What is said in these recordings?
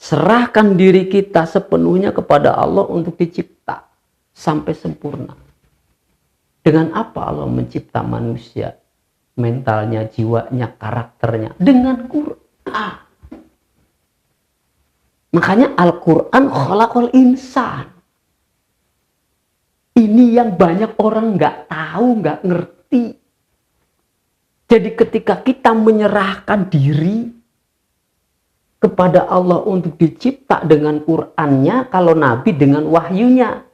serahkan diri kita sepenuhnya kepada Allah untuk dicipta sampai sempurna. Dengan apa Allah mencipta manusia? Mentalnya, jiwanya, karakternya. Dengan Quran. Makanya Al-Quran khalaqal insan. Ini yang banyak orang nggak tahu, nggak ngerti. Jadi ketika kita menyerahkan diri kepada Allah untuk dicipta dengan Qur'annya, kalau Nabi dengan wahyunya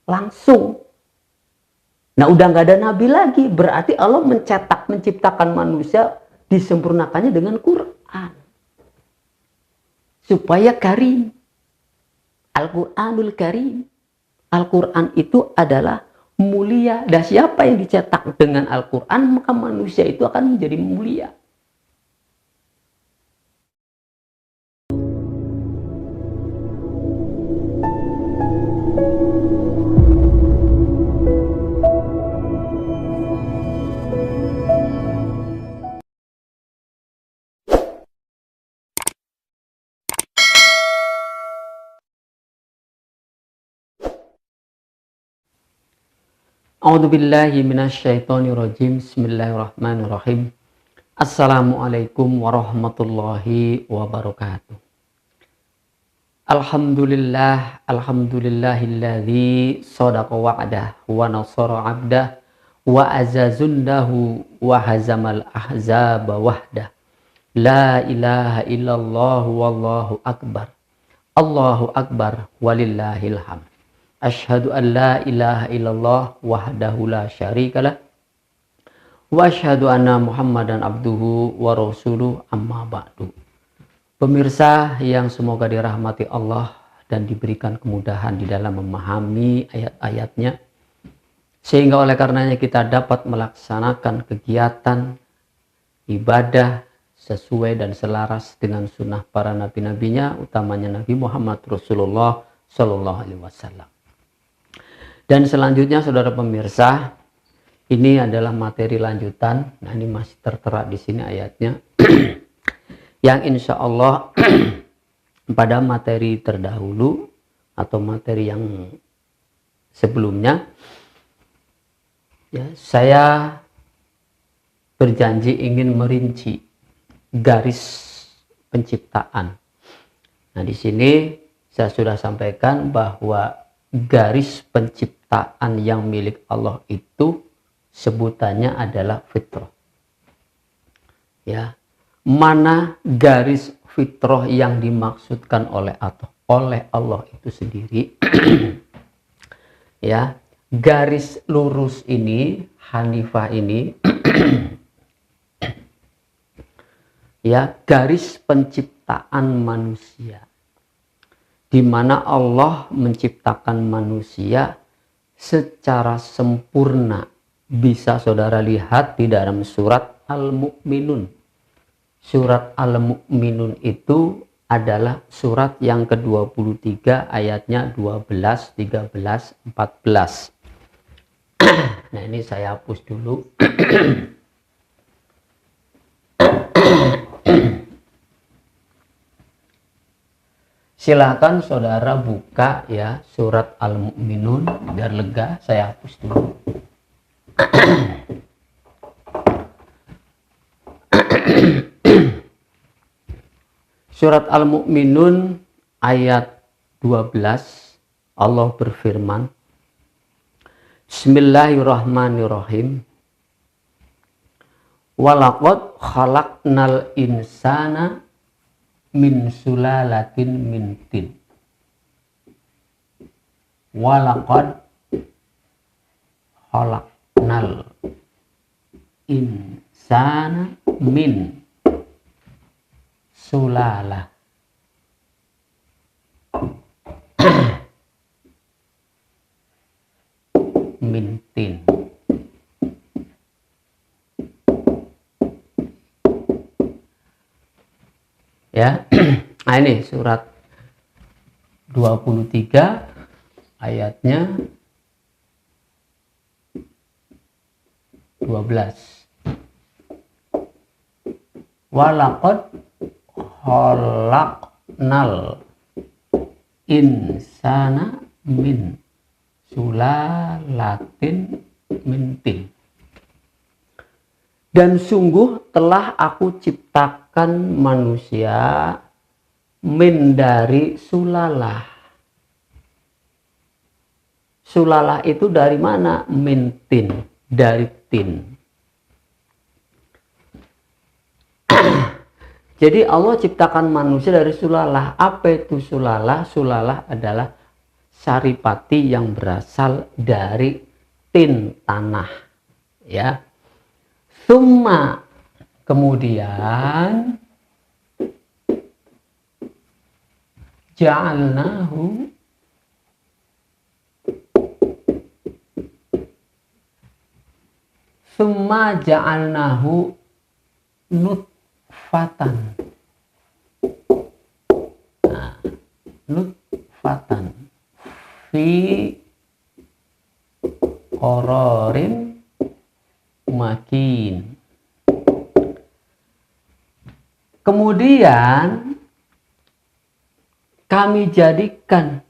langsung. Nah udah nggak ada Nabi lagi, berarti Allah menciptakan manusia, disempurnakannya dengan Quran. Supaya karim. Al-Quranul Karim. Al-Quran itu adalah mulia. Dan siapa yang dicetak dengan Al-Quran, maka manusia itu akan menjadi mulia. A'udzubillahi minasyaitonirrajim. Bismillahirrahmanirrahim. Assalamualaikum warahmatullahi wabarakatuh. Alhamdulillahilladzi shadaqa wa'dah wa nasara 'abdah wa azazundahu wa hazamal ahzaba wahdah. La ilaha illallah wallahu akbar. Allahu akbar walillahil hamd. Asyhadu an la ilaha illallah wahdahu la syarikalah wa asyhadu anna Muhammadan abduhu wa rasuluh amma ba'du. Pemirsa yang semoga dirahmati Allah dan diberikan kemudahan di dalam memahami ayat-ayatnya, sehingga oleh karenanya kita dapat melaksanakan kegiatan ibadah sesuai dan selaras dengan sunnah para nabi-nabinya, utamanya Nabi Muhammad Rasulullah Sallallahu Alaihi Wasallam. Dan selanjutnya saudara pemirsa, ini adalah materi lanjutan. Nah ini masih tertera di sini ayatnya. Yang insya Allah pada materi terdahulu atau materi yang sebelumnya, ya, saya berjanji ingin merinci garis penciptaan. Nah di sini saya sudah sampaikan bahwa garis penciptaan yang milik Allah itu sebutannya adalah fitrah. Ya, mana garis fitrah yang dimaksudkan oleh Allah itu sendiri? Ya, garis lurus ini, Hanifah ini, ya, garis penciptaan manusia, di mana Allah menciptakan manusia secara sempurna. Bisa saudara lihat di dalam surat Al-Mu'minun. Surat Al-Mu'minun itu adalah surat yang ke-23 ayatnya 12, 13, 14. Nah ini saya hapus dulu. Silakan saudara buka ya surat Al-Mu'minun biar lega. Saya hapus dulu. Surat Al-Mu'minun ayat 12, Allah berfirman, Bismillahirrahmanirrahim. Walaqad khalaqnal insana min sulalatin min tin. Walaqad khalaqnal insana min sulalah min tin. Ya. Nah ini surat 23 ayatnya 12. Walaqad khalaqnal khalaqnal insana min sulalatin min tin. Dan sungguh telah aku ciptakan manusia min dari sulalah. Sulalah itu dari mana? Min tin, dari tin. Jadi Allah ciptakan manusia dari sulalah. Apa itu sulalah? Sulalah adalah saripati yang berasal dari tin, tanah. Ya. Summa, kemudian ja'alnahu nutfatan. Nah, nutfatan fi qararin makin. Kemudian kami jadikan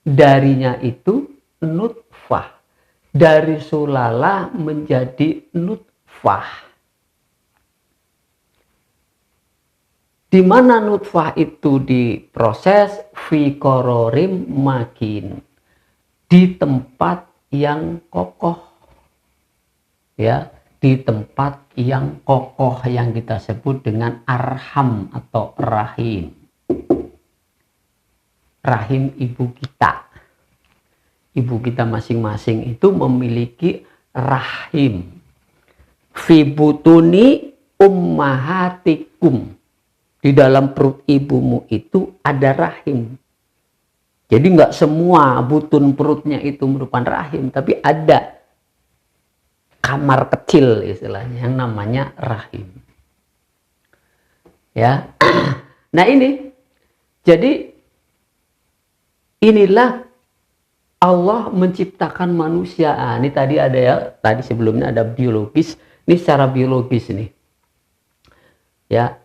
darinya itu nutfah. Dari sulalah menjadi nutfah. Di mana nutfah itu diproses? Fi qararim makin. Di tempat yang kokoh. Ya, di tempat yang kokoh yang kita sebut dengan arham atau rahim. Rahim ibu kita. Ibu kita masing-masing itu memiliki rahim. Fi butuni ummahatikum. Di dalam perut ibumu itu ada rahim. Jadi nggak semua butun perutnya itu merupakan rahim, tapi ada kamar kecil istilahnya yang namanya rahim. Ya. Nah ini, jadi inilah Allah menciptakan manusia. Ini tadi ada ya, tadi sebelumnya ada biologis, ini secara biologis nih. Ya.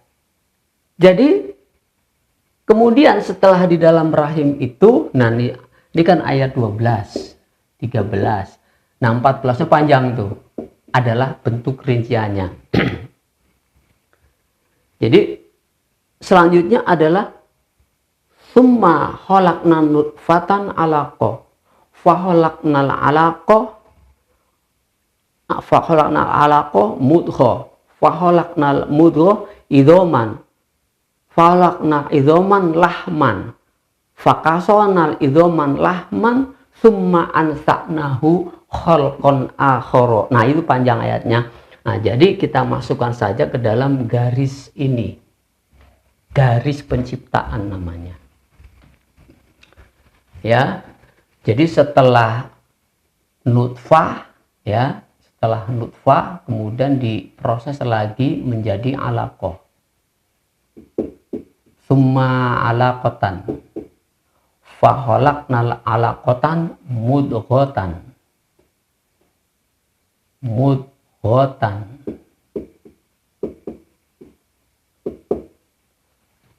Jadi kemudian setelah di dalam rahim itu, nah ini kan ayat 12, 13. Nah 14-nya panjang tuh. Adalah bentuk rinciannya. Jadi selanjutnya adalah summa khalaqna nutfatan alaqah. Faholaknal alaqah mudghah, faholaknal mudghah idhoman, faholaknal idhoman lahman, fakasonal idhoman lahman, summa ansa'nahu khalqan akhara. Nah itu panjang ayatnya. Nah jadi kita masukkan saja ke dalam garis ini, garis penciptaan namanya. Ya. Jadi setelah nutfah, ya, setelah nutfah kemudian diproses lagi menjadi alaqah. Summa alaqatan. Faholaknal alaqatan mudghatan. Mudghatan.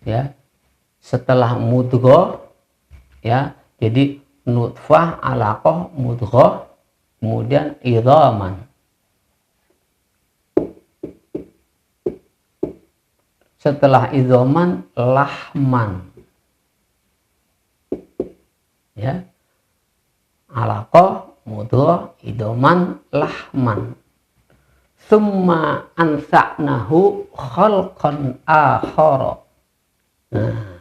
Ya. Setelah mudghah, ya, jadi nutfah, alaqah, mudghah, kemudian idhaman. Setelah idhaman, lahman. Ya. Alaqah, mudghah, idhaman, lahman. Summa ansa'nahu khalqan akhara. Nah.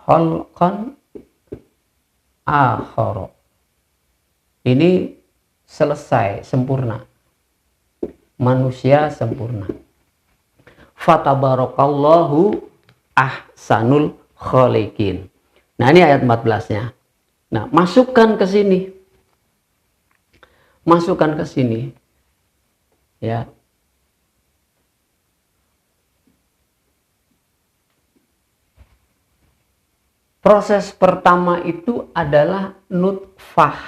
Khalqan akhara. Ini selesai, sempurna. Manusia sempurna. Fatabarakallahu ahsanul khaliqin. Nah, ini ayat 14-nya. Nah, masukkan ke sini. Masukkan ke sini. Ya. Proses pertama itu adalah nutfah.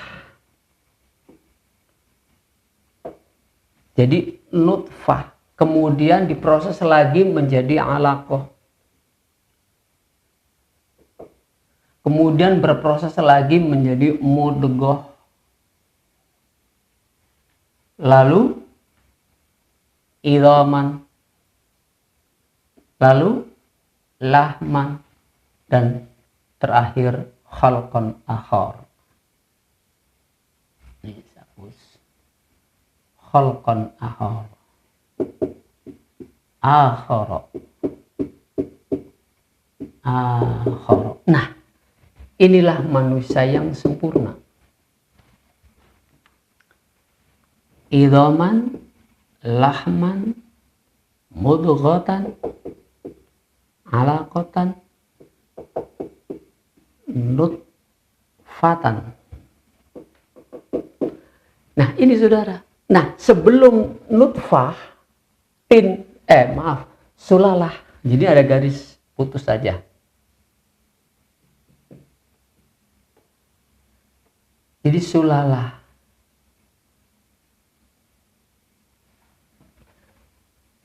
Jadi nutfah. kemudian diproses lagi menjadi alaqah, kemudian berproses lagi menjadi mudghah, lalu idhaman, lalu lahman, dan terakhir khalqan akhar. Khalqan akhar. Akhara. Nah, inilah manusia yang sempurna. Idhaman, lahman, mudghatan, alaqatan, nutfatan. Nah, ini saudara. Nah, sebelum nutfah, sulalah. Jadi ada garis putus saja. Jadi sulalah.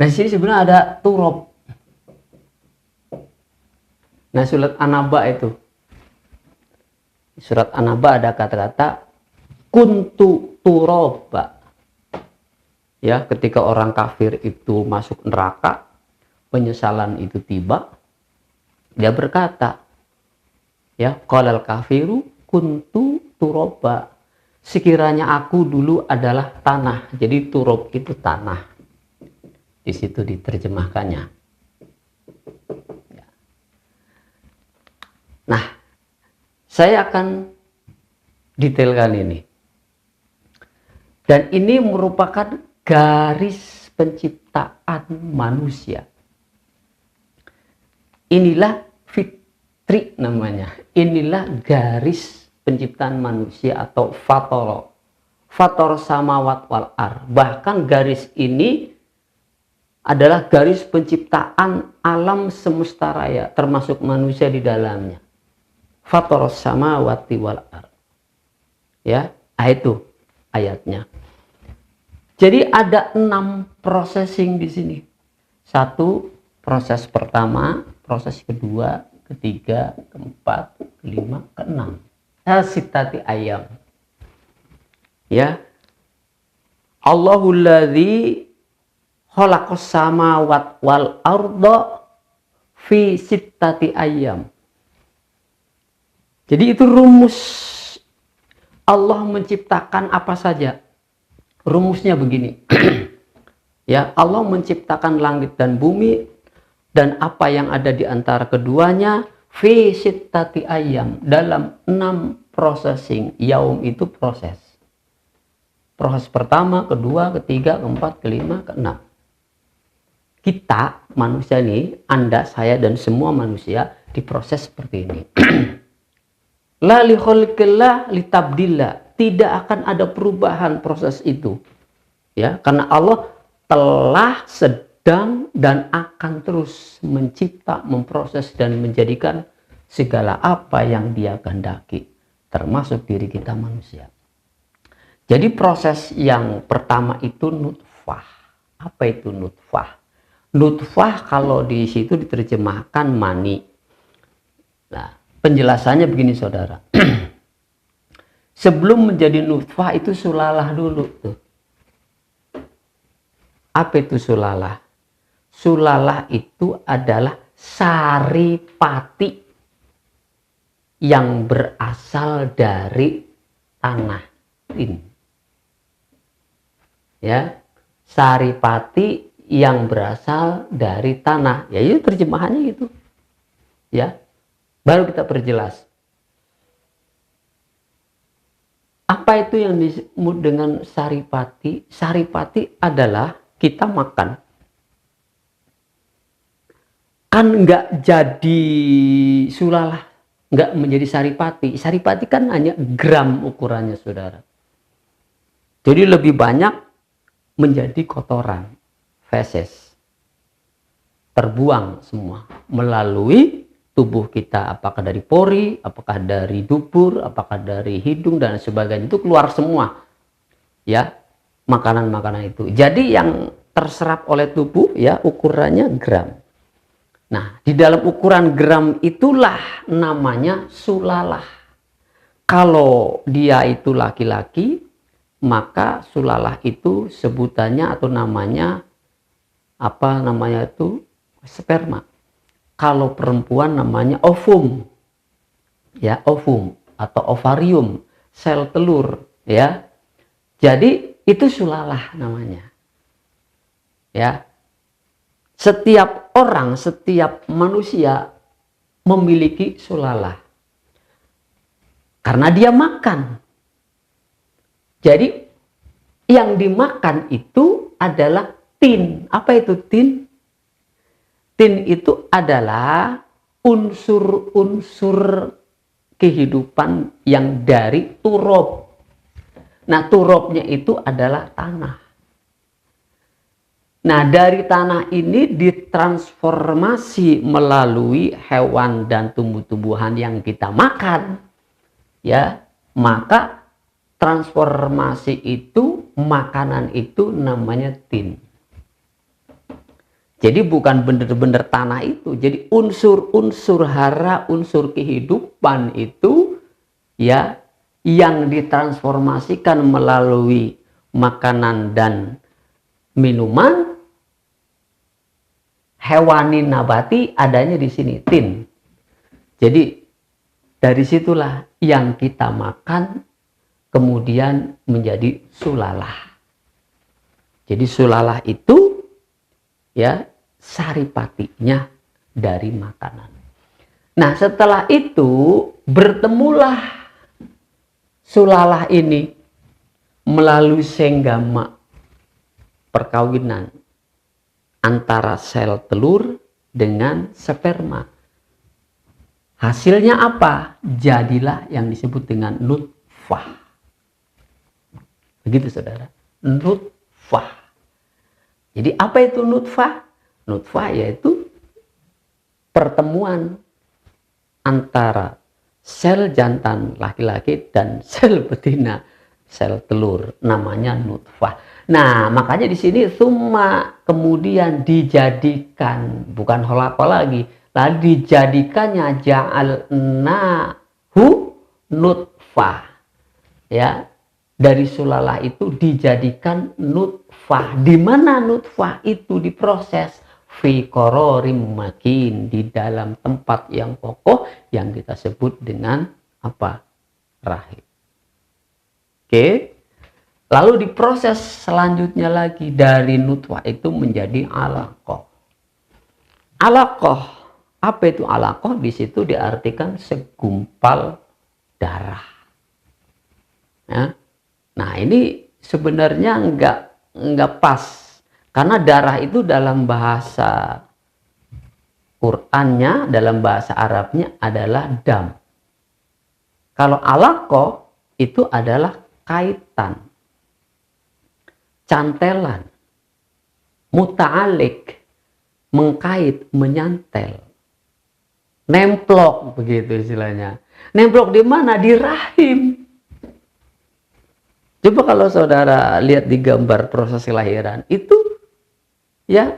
Nah, di sini sebenarnya ada turab. Nah, surat An-Naba itu. Surat An-Naba ada kata-kata kuntu turaba. Ya, ketika orang kafir itu masuk neraka, penyesalan itu tiba, dia berkata, ya, qalal kafiru kuntu turaba. Sekiranya aku dulu adalah tanah. Jadi turab itu tanah. Di situ diterjemahkannya. Nah, saya akan detailkan ini. Dan ini merupakan garis penciptaan manusia. Inilah fitri namanya. Inilah garis penciptaan manusia atau fatoro. Fator samawat wal ar. Bahkan garis ini adalah garis penciptaan alam semesta raya, termasuk manusia di dalamnya. Fator samawati wal ar. Ya, itu ayatnya. Jadi ada 6 processing di sini. 1, proses pertama, proses kedua, ketiga, keempat, kelima, keenam. Sitati ayam. Ya. Allahul ladzi khalaqas samawati wal arda fi sittati ayam. Jadi itu rumus Allah menciptakan apa saja. Rumusnya begini. Ya, Allah menciptakan langit dan bumi dan apa yang ada di antara keduanya fi sittati ayam, dalam 6 processing. Yaum itu proses. Proses pertama, kedua, ketiga, keempat, kelima, keenam. Kita manusia ini, Anda, saya dan semua manusia diproses seperti ini. La li khalqillah li tabdillah. Tidak akan ada perubahan proses itu. Ya, karena Allah telah, sedang, dan akan terus mencipta, memproses, dan menjadikan segala apa yang Dia kehendaki, termasuk diri kita manusia. Jadi proses yang pertama itu nutfah. Apa itu nutfah? Nutfah kalau di situ diterjemahkan mani. Nah, penjelasannya begini saudara. Sebelum menjadi nutfah itu sulalah dulu tuh. Apa itu sulalah? Sulalah itu adalah saripati yang berasal dari tanah. Ya, saripati yang berasal dari tanah. Ya, itu terjemahannya gitu. Ya. Baru kita perjelas. Apa itu yang disebut dengan saripati? Saripati adalah kita makan. Kan nggak jadi sulalah, nggak menjadi saripati. Saripati kan hanya gram ukurannya saudara. Jadi lebih banyak menjadi kotoran, feses. Terbuang semua melalui tubuh kita, apakah dari pori, apakah dari dubur, apakah dari hidung dan sebagainya, itu keluar semua ya, makanan-makanan itu. Jadi yang terserap oleh tubuh, ya, ukurannya gram. Nah, di dalam ukuran gram itulah namanya sulalah. Kalau dia itu laki-laki, maka sulalah itu sebutannya atau namanya apa namanya itu sperma. Kalau perempuan namanya ovum, ya, ovum atau ovarium, sel telur, ya. Jadi itu sulalah namanya, ya. Setiap orang, setiap manusia memiliki sulalah karena dia makan. Jadi yang dimakan itu adalah tin. Apa itu tin? Tin itu adalah unsur-unsur kehidupan yang dari turab. Nah, turabnya itu adalah tanah. Nah, dari tanah ini ditransformasi melalui hewan dan tumbuh-tumbuhan yang kita makan. Ya, maka transformasi itu, makanan itu namanya tin. Jadi bukan benar-benar tanah itu. Jadi unsur-unsur hara, unsur kehidupan itu, ya, yang ditransformasikan melalui makanan dan minuman, hewani nabati, adanya di sini tin. Jadi dari situlah yang kita makan kemudian menjadi sulalah. Jadi sulalah itu, ya, saripatinya dari makanan. Nah, setelah itu bertemulah sulalah ini melalui senggama perkawinan antara sel telur dengan sperma. Hasilnya apa? Jadilah yang disebut dengan nutfah. Begitu, saudara. Nutfah. Jadi apa itu nutfah? Nutfah yaitu pertemuan antara sel jantan laki-laki dan sel betina, sel telur, namanya nutfah. Nah, makanya di sini summa kemudian dijadikan, bukan holako lagi, lalu dijadikannya ja'alnahu nutfah. Ya, dari sulalah itu dijadikan nutfah. Di mana nutfah itu diproses? Fi qararim makin, di dalam tempat yang kokoh yang kita sebut dengan apa? Rahim. Oke. Lalu diproses selanjutnya lagi dari nutfah itu menjadi alaqah. Alaqah, apa itu alaqah? Di situ diartikan segumpal darah. Ya. Nah, ini sebenarnya enggak pas. Karena darah itu dalam bahasa Qur'annya, dalam bahasa Arabnya adalah dam. Kalau alaqah itu adalah kaitan, cantelan, muta'alik, mengkait, menyantel, nemplok, begitu istilahnya. Nemplok di mana? Di rahim. Coba kalau saudara lihat di gambar proses kelahiran, itu, ya,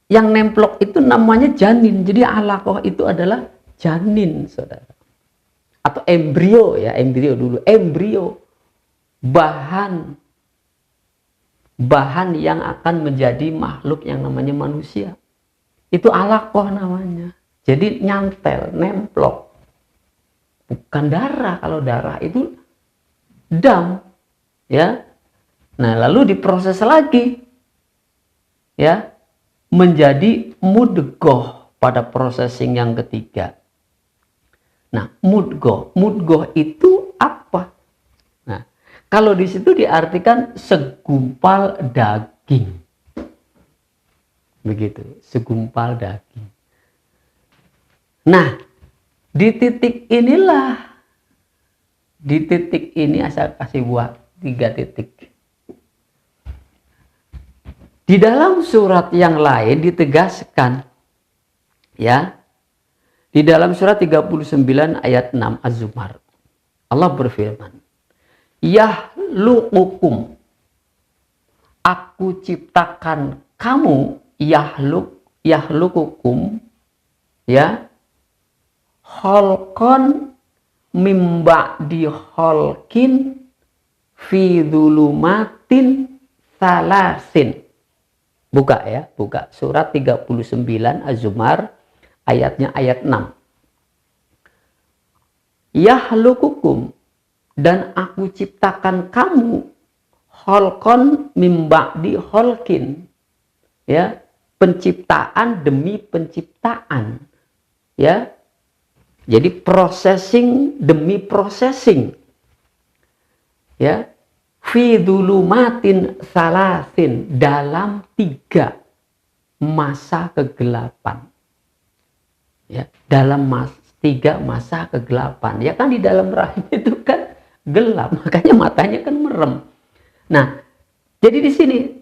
yang nemplok itu namanya janin. Jadi alaqah itu adalah janin, saudara. Atau embrio, ya, embrio dulu, embrio, bahan yang akan menjadi makhluk yang namanya manusia. Itu alaqah namanya. Jadi nyantel, nemplok. Bukan darah. Kalau darah itu dam, ya. Nah, lalu diproses lagi, ya, menjadi mudghah pada processing yang ketiga. Nah, mudghah itu apa? Nah, kalau di situ diartikan segumpal daging. Begitu, segumpal daging. Nah, di titik ini saya kasih buat 3 titik. Di dalam surat yang lain ditegaskan, ya, di dalam surat 39 ayat 6 Az-Zumar, Allah berfirman, Yahluqukum, aku ciptakan kamu yahlukukum ya khalqan mim ba'di khalqin fi dzulumatin salasin. Buka ya, buka surat 39 Az-Zumar ayatnya ayat 6. Yahlukukum, dan aku ciptakan kamu, khalqan mim ba'di khalqin, ya, penciptaan demi penciptaan, ya. Jadi processing demi processing, ya. Fi dzulumatin salasin, dalam 3 masa kegelapan, ya, dalam 3 masa kegelapan, ya kan, di dalam rahim itu kan gelap, makanya matanya kan merem. Nah, jadi di sini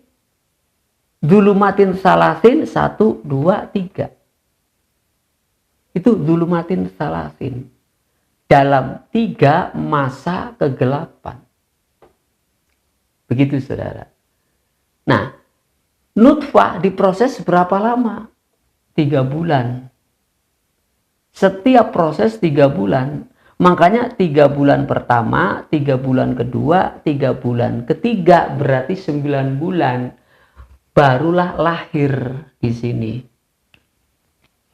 dzulumatin salasin 1, 2, 3 itu dzulumatin salasin, dalam 3 masa kegelapan. Begitu saudara. Nah, nutfah diproses berapa lama? 3 bulan. Setiap proses 3 bulan. Makanya 3 bulan pertama, 3 bulan kedua, 3 bulan ketiga, berarti 9 bulan. Barulah lahir di sini.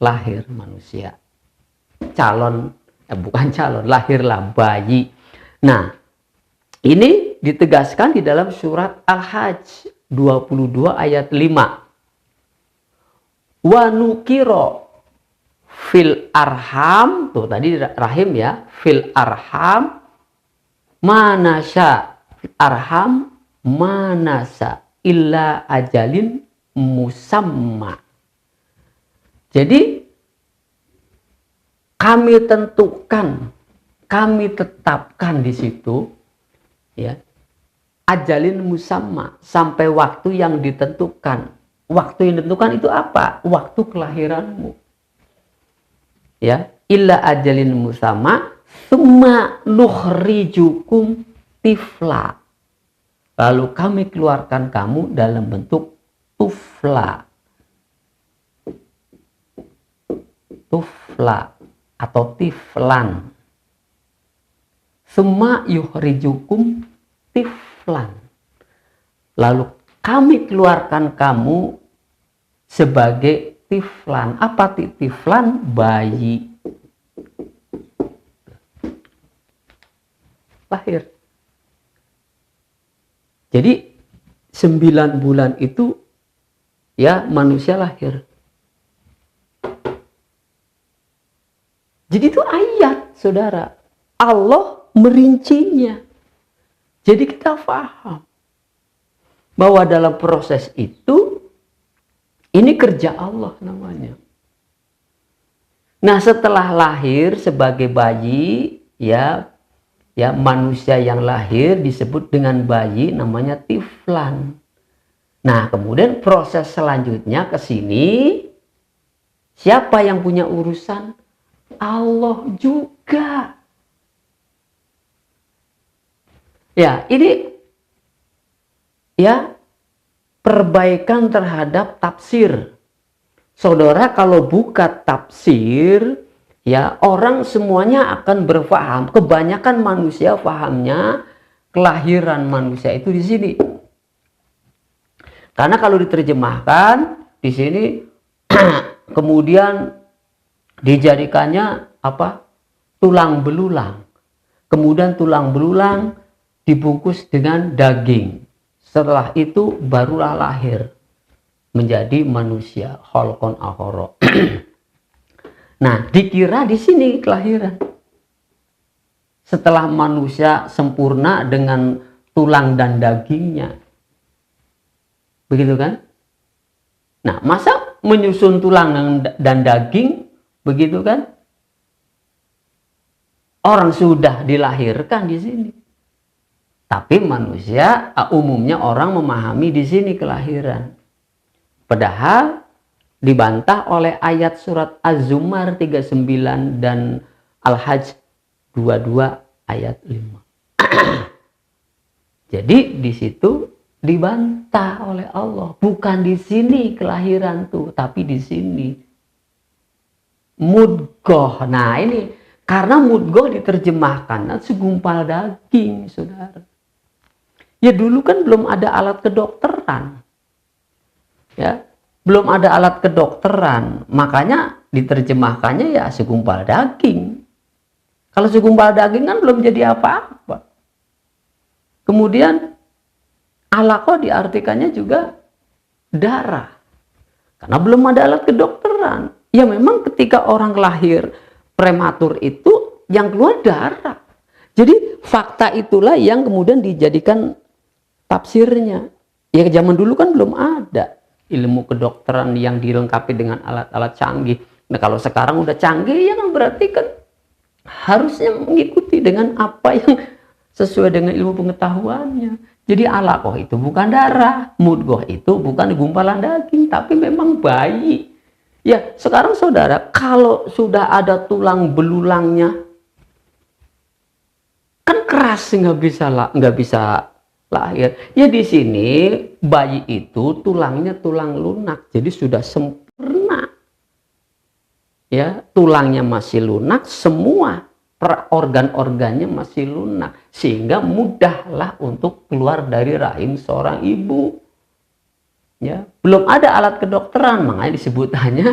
Lahir manusia. Bukan calon, lahirlah bayi. Nah, ini ditegaskan di dalam surat Al-Hajj 22 ayat 5. Wa nukiro fil arham, tuh tadi rahim ya, fil arham manasya, arham manasya illa ajalin musamma. Jadi kami tentukan, kami tetapkan di situ, ya, ajalin musamma, sampai waktu yang ditentukan. Waktu yang ditentukan itu apa? Waktu kelahiranmu. Ya, illa ajalin musamma summa nukhrijukum tifla. Lalu kami keluarkan kamu dalam bentuk tufla. Tufla atau tiflan. Summa yukhrijukum tiflan. Lalu kami keluarkan kamu sebagai tiflan. Apa tiflan? Bayi. Lahir. Jadi 9 bulan itu ya manusia lahir. Jadi itu ayat, saudara. Allah merincinya. Jadi kita paham bahwa dalam proses itu ini kerja Allah namanya. Nah, setelah lahir sebagai bayi, ya manusia yang lahir disebut dengan bayi namanya tiflan. Nah, kemudian proses selanjutnya ke sini, siapa yang punya urusan? Allah juga. Ya, ini ya perbaikan terhadap tafsir. Saudara kalau buka tafsir, ya orang semuanya akan berfaham. Kebanyakan manusia fahamnya kelahiran manusia itu di sini. Karena kalau diterjemahkan di sini kemudian dijadikannya apa? Tulang belulang. Kemudian tulang belulang dibungkus dengan daging. Setelah itu barulah lahir menjadi manusia, khalqon akhara. Nah, dikira di sini kelahiran. Setelah manusia sempurna dengan tulang dan dagingnya. Begitu kan? Nah, masa menyusun tulang dan daging, begitu kan? Orang sudah dilahirkan di sini. Tapi manusia umumnya orang memahami di sini kelahiran. Padahal dibantah oleh ayat surat Az-Zumar 39 dan Al-Hajj 22 ayat 5. Jadi di situ dibantah oleh Allah. Bukan di sini kelahiran tuh, tapi di sini. Mudghah. Nah ini, karena mudghah diterjemahkan segumpal daging, saudara. Ya dulu kan belum ada alat kedokteran. Ya, belum ada alat kedokteran. Makanya diterjemahkannya ya segumpal daging. Kalau segumpal daging kan belum jadi apa-apa. Kemudian alaqah diartikannya juga darah. Karena belum ada alat kedokteran. Ya memang ketika orang lahir prematur itu yang keluar darah. Jadi fakta itulah yang kemudian dijadikan tafsirnya. Ya zaman dulu kan belum ada ilmu kedokteran yang dilengkapi dengan alat-alat canggih. Nah kalau sekarang udah canggih ya kan berarti kan harusnya mengikuti dengan apa yang sesuai dengan ilmu pengetahuannya. Jadi alaqah itu bukan darah, mudghah itu bukan gumpalan daging, tapi memang bayi. Ya sekarang saudara, kalau sudah ada tulang belulangnya, kan keras nggak bisa lahir. Ya di sini bayi itu tulangnya tulang lunak, jadi sudah sempurna. Ya tulangnya masih lunak, semua organ-organnya masih lunak, sehingga mudahlah untuk keluar dari rahim seorang ibu. Ya, belum ada alat kedokteran, makanya disebutannya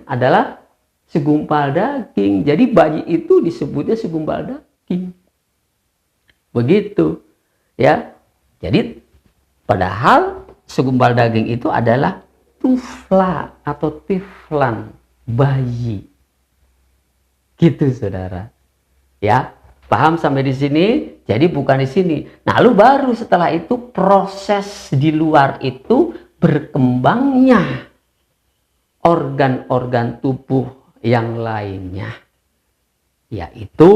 adalah segumpal daging. Jadi bayi itu disebutnya segumpal daging. Begitu. Ya. Jadi padahal segumpal daging itu adalah tufla atau tiflan, bayi. Gitu, saudara. Ya, paham sampai di sini? Jadi bukan di sini. Nah, lalu baru setelah itu proses di luar itu berkembangnya organ-organ tubuh yang lainnya. Yaitu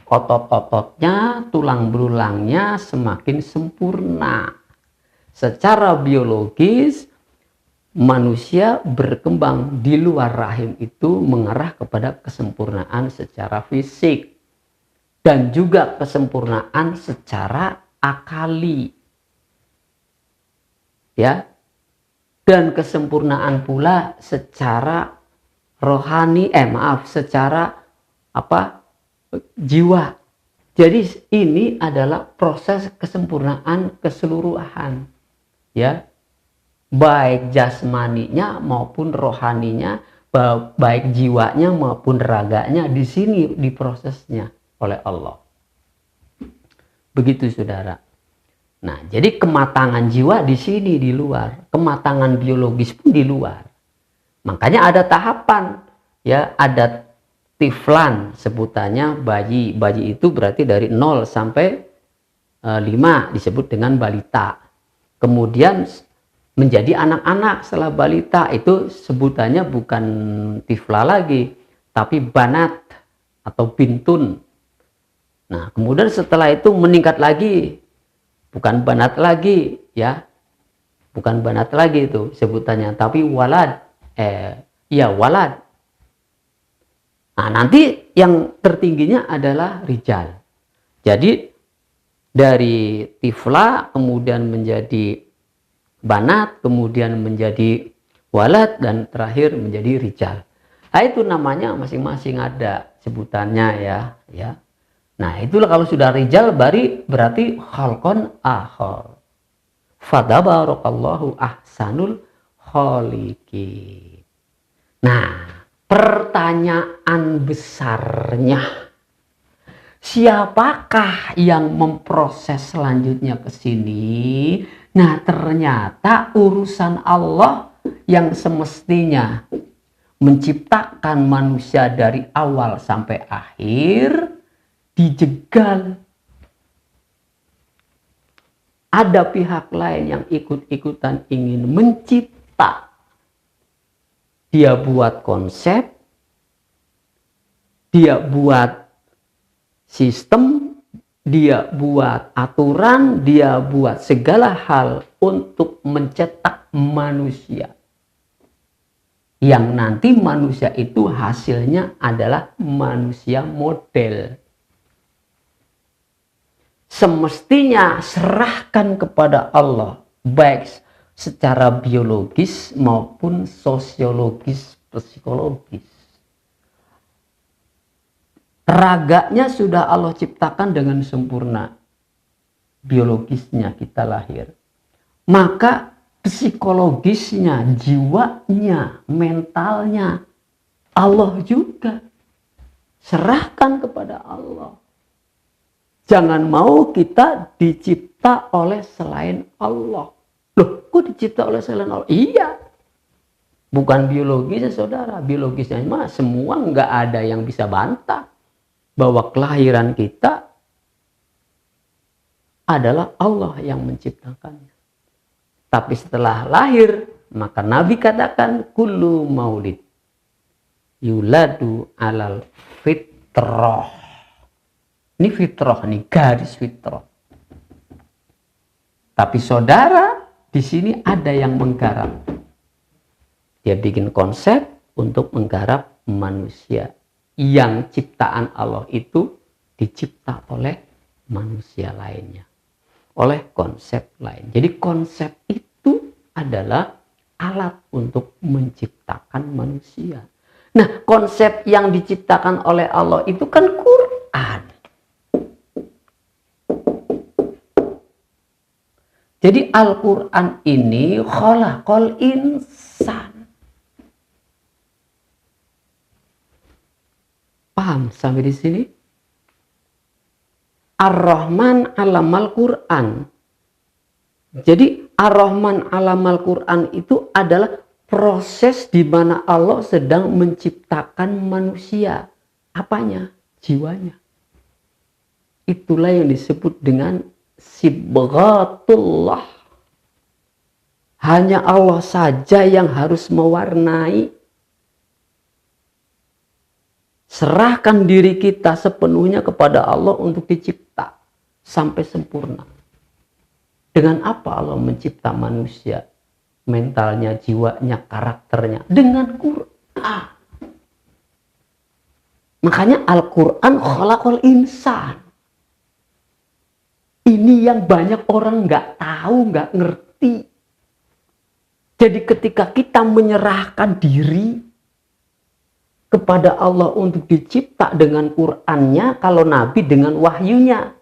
otot-ototnya, tulang belulangnya semakin sempurna. Secara biologis, manusia berkembang di luar rahim itu mengarah kepada kesempurnaan secara fisik. Dan juga kesempurnaan secara akali. Ya. Dan kesempurnaan pula secara rohani, secara jiwa. Jadi ini adalah proses kesempurnaan keseluruhan. Ya. Baik jasmaninya maupun rohaninya, baik jiwanya maupun raganya di sini diprosesnya oleh Allah. Begitu, saudara. Nah, jadi kematangan jiwa di sini di luar, kematangan biologis pun di luar. Makanya ada tahapan, ya, ada tiflan sebutannya bayi. Bayi itu berarti dari 0 sampai 5 disebut dengan balita. Kemudian menjadi anak-anak setelah balita itu sebutannya bukan tifla lagi, tapi banat atau bintun. Nah, kemudian setelah itu meningkat lagi, bukan banat lagi, ya, bukan banat lagi itu sebutannya, tapi walad, walad. Nah, nanti yang tertingginya adalah rijal. Jadi dari tifla kemudian menjadi banat, kemudian menjadi walad, dan terakhir menjadi rijal. Nah, itu namanya masing-masing ada sebutannya, ya. Nah, itulah kalau sudah rijal berarti khalqon akhar. Fadabarakallahu ahsanul khaliqin. Nah, pertanyaan besarnya, siapakah yang memproses selanjutnya ke sini? Nah, ternyata urusan Allah yang semestinya menciptakan manusia dari awal sampai akhir dijegal. Ada pihak lain yang ikut-ikutan ingin mencipta. Dia buat konsep, dia buat sistem, dia buat aturan, dia buat segala hal untuk mencetak manusia. Yang nanti manusia itu hasilnya adalah manusia model. Semestinya serahkan kepada Allah baik secara biologis maupun sosiologis, psikologis. Raganya sudah Allah ciptakan dengan sempurna, biologisnya kita lahir. Maka psikologisnya, jiwanya, mentalnya, Allah juga. Serahkan kepada Allah. Jangan mau kita dicipta oleh selain Allah. Loh, kok dicipta oleh selain Allah? Iya. Bukan biologisnya, saudara. Biologisnya mah semua nggak ada yang bisa bantah bahwa kelahiran kita adalah Allah yang menciptakannya. Tapi setelah lahir, maka Nabi katakan, kullu maulid yuladu alal fitrah. Ini fitrah, nih garis fitrah. Tapi saudara, di sini ada yang menggarap. Dia bikin konsep untuk menggarap manusia. Yang ciptaan Allah itu dicipta oleh manusia lainnya. Oleh konsep lain. Jadi konsep itu adalah alat untuk menciptakan manusia. Nah, konsep yang diciptakan oleh Allah itu kan Quran. Jadi Al-Quran ini khalaqal insan. Paham sampai di sini? Ar-Rahman alamal Quran. Jadi Ar-Rahman alamal Quran itu adalah proses di mana Allah sedang menciptakan manusia. Apanya? Jiwanya. Itulah yang disebut dengan sibghatullah. Hanya Allah saja yang harus mewarnai. Serahkan diri kita sepenuhnya kepada Allah untuk dicipta sampai sempurna. Dengan apa Allah mencipta manusia? Mentalnya, jiwanya, karakternya. Dengan Quran. Makanya Al-Quran khalaqal insan. Ini yang banyak orang nggak tahu, nggak ngerti. Jadi ketika kita menyerahkan diri kepada Allah untuk dicipta dengan Qur'annya, kalau Nabi dengan wahyunya.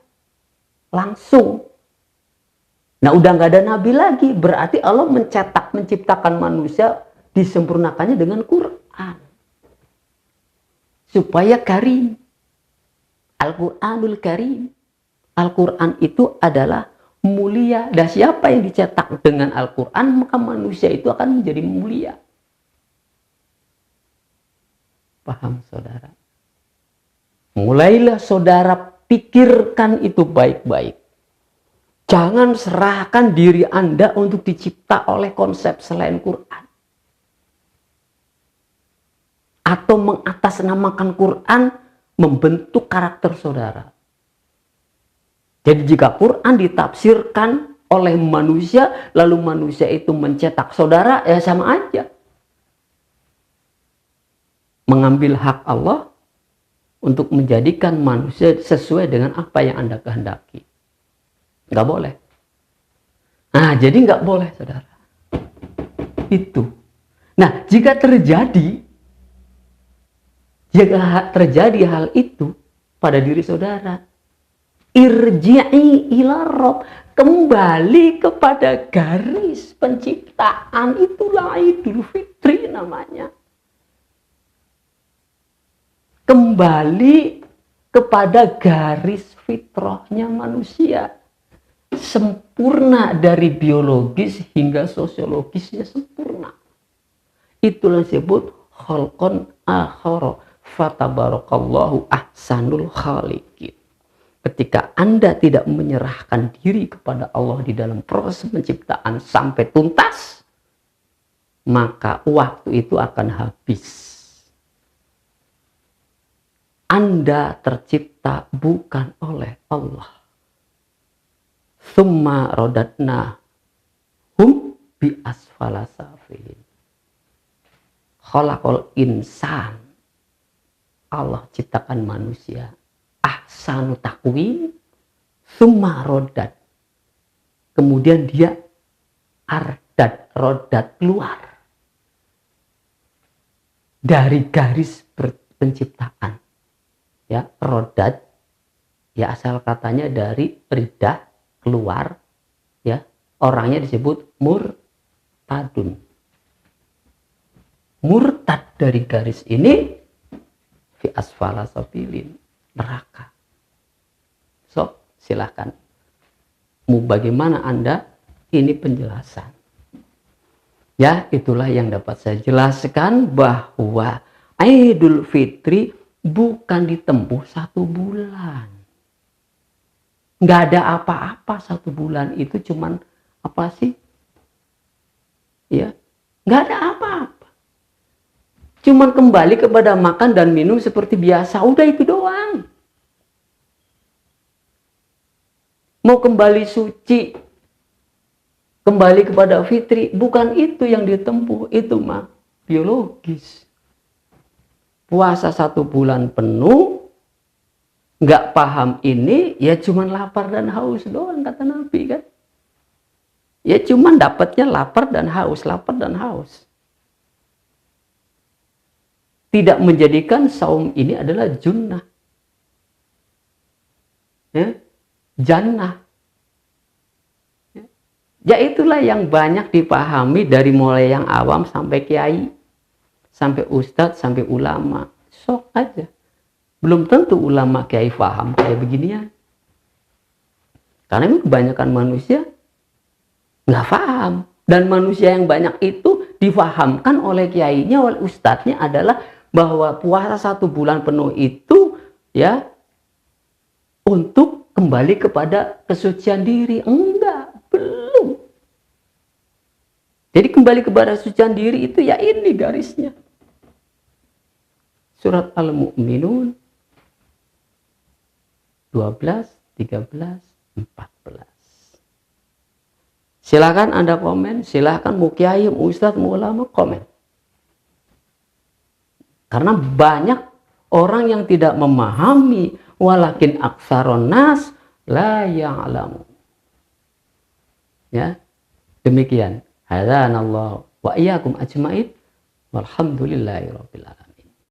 Langsung. Nah udah nggak ada Nabi lagi, berarti Allah menciptakan manusia, disempurnakannya dengan Quran. Supaya karim. Al-Quranul Karim. Al-Quran itu adalah mulia. Dan siapa yang dicetak dengan Al-Quran, maka manusia itu akan menjadi mulia. Paham saudara? Mulailah saudara pikirkan itu baik-baik. Jangan serahkan diri Anda untuk dicipta oleh konsep selain Quran. Atau mengatasnamakan Quran membentuk karakter saudara. Jadi jika Quran ditafsirkan oleh manusia, lalu manusia itu mencetak saudara, ya sama aja. Mengambil hak Allah untuk menjadikan manusia sesuai dengan apa yang Anda kehendaki. Nggak boleh. Nah, jadi nggak boleh, saudara. Itu. Nah, jika terjadi hal itu pada diri saudara, irji'i ila Rabb, kembali kepada garis penciptaan, itulah Idul Fitri namanya. Kembali kepada garis fitrahnya manusia. Sempurna dari biologis hingga sosiologisnya sempurna. Itulah disebut khalqan akhara fatabarakallahu ahsanul khaliqin. Ketika Anda tidak menyerahkan diri kepada Allah di dalam proses penciptaan sampai tuntas, maka waktu itu akan habis. Anda tercipta bukan oleh Allah. Summa rodatna hum bi asfala safilin. Khalaqal insan. Allah ciptakan manusia. Ahsanu takwim. Summa rodat. Kemudian dia ardad, rodat, keluar dari garis penciptaan. Ya, rodat, ya asal katanya dari ridah, keluar, ya, orangnya disebut murtadun. Murtad dari garis ini fi asfala safilin, neraka. So, silakan. Mau bagaimana Anda? Ini penjelasan. Ya, itulah yang dapat saya jelaskan, bahwa Idul Fitri bukan ditempuh 1 bulan. Nggak ada apa-apa 1 bulan itu, cuman apa sih? Ya, nggak ada apa-apa. Cuman kembali kepada makan dan minum seperti biasa. Udah itu doang. Mau kembali suci, kembali kepada fitri, bukan itu yang ditempuh. Itu mah biologis. Puasa 1 bulan penuh, nggak paham ini, ya cuman lapar dan haus doang, kata Nabi kan. Ya cuman dapatnya lapar dan haus, lapar dan haus. Tidak menjadikan saum ini adalah junnah. Ya, jannah. Ya itulah yang banyak dipahami dari mulai yang awam sampai kiai, sampai ustadz, sampai ulama. Sok aja. Belum tentu ulama kiai paham kayak beginian. Karena memang kebanyakan manusia nggak paham. Dan manusia yang banyak itu difahamkan oleh kiainya, oleh ustadznya adalah bahwa puasa 1 bulan penuh itu ya untuk kembali kepada kesucian diri. Enggak, belum. Jadi kembali kepada kesucian diri itu ya ini garisnya. Surat Al-Mu'minun 12, 13, 14. Silakan Anda komen, silakan mau kiai, mau ustadz, mau ulama komen. Karena banyak orang yang tidak memahami, walakin aksaron nas la ya'lamu. Ya, demikian. Hadanallahu wa iyyakum ajmain. Walhamdulillahirabbil alamin.